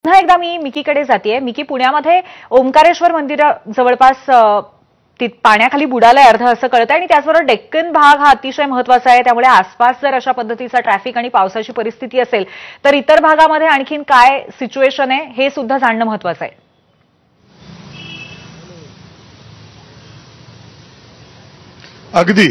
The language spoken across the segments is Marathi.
पुन्हा एकदा मी मिकीकडे जातेय। मिकी, पुण्यामध्ये ओंकारेश्वर मंदिर जवळपास पाण्याखाली बुडालंय अर्ध असं कळतंय आणि त्याचबरोबर डेक्कन भाग हा अतिशय महत्त्वाचा आहे। त्यामुळे आसपास जर अशा पद्धतीचा ट्रॅफिक आणि पावसाची परिस्थिती असेल तर इतर भागामध्ये आणखीन काय सिच्युएशन आहे हे सुद्धा जाणणं महत्त्वाचं आहे। अगदी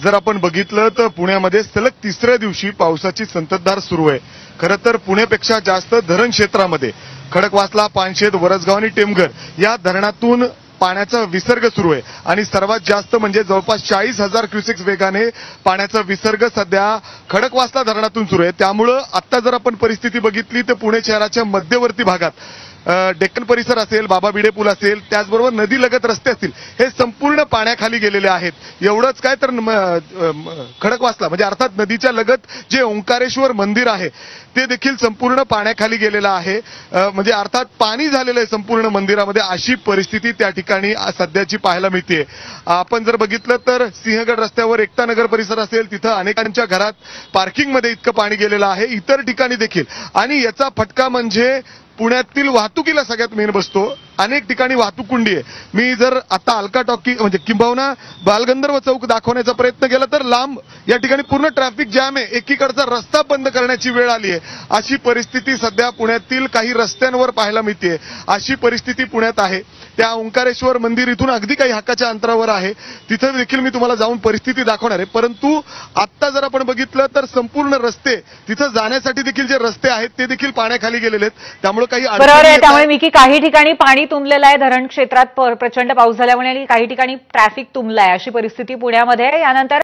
जर आपण बघितलं तर पुण्यामध्ये सलग तिसऱ्या दिवशी पावसाची संततधार सुरू आहे। खरं तर पुण्यापेक्षा जास्त धरण क्षेत्रामध्ये खडकवासला, पानशेत, वरसगाव आणि टेमघर या धरणातून पाण्याचा विसर्ग सुरू आहे आणि सर्वात जास्त म्हणजे जवळपास 40,000 क्युसेक्स वेगाने पाण्याचा विसर्ग सध्या खडकवासला धरणातून सुरू आहे। त्यामुळं आता जर आपण परिस्थिती बघितली तर पुणे शहराच्या मध्यवर्ती भागात डेक्कन परिसर असेल, बाबा भिडे पूल असेल, त्याचबरोबर नदीलगत रस्ते असतील, हे संपूर्ण पाण्याखाली गेलेले आहेत। एवढंच काय तर खडकवासला म्हणजे अर्थात नदीच्या लगत जे ओंकारेश्वर मंदिर आहे ते देखील संपूर्ण पाण्याखाली गेलेलं आहे। म्हणजे अर्थात पाणी झालेलं आहे संपूर्ण मंदिरामध्ये, अशी परिस्थिती त्या ठिकाणी सध्याची पाहायला मिळते। आपण जर बघितलं तर सिंहगड रस्त्यावर एकता नगर परिसर असेल, तिथं अनेकांच्या घरात पार्किंगमध्ये इतकं पाणी गेलेलं आहे, इतर ठिकाणी देखील। आणि याचा फटका म्हणजे पुण्यातील वाहतुकीला सगळ्यात मेन बसतो। अनेक ठिकाणी वाहतूक कोंडी आहे। मी जर आता अलका टॉकी म्हणजे किंबहुना बालगंधर्व चौक दाखवण्याचा प्रयत्न केला तर लांब या ठिकाणी पूर्ण ट्रॅफिक जॅम आहे, एकीकडचा रस्ता बंद करण्याची वेळ आली आहे। अशी परिस्थिती सध्या पुण्यातील काही रस्त्यांवर पाहायला मिळते। अशी परिस्थिती पुण्यात आहे। त्या ओंकारेश्वर मंदिर इथून अगदी काही हक्काच्या अंतरावर आहे, तिथं देखील मी तुम्हाला जाऊन परिस्थिती दाखवणार आहे। परंतु आता जर आपण बघितलं तर संपूर्ण रस्ते, तिथं जाण्यासाठी देखील जे रस्ते आहेत ते देखील पाण्याखाली गेलेले आहेत। त्यामुळे काही बरोबर आहे। त्यामुळे मिकी, काही ठिकाणी पाणी तुंबलेलं आहे धरण क्षेत्रात प्रचंड पाऊस झाल्यामुळे आणि काही ठिकाणी ट्रॅफिक तुंबलाय, अशी परिस्थिती पुण्यामध्ये आहे। यानंतर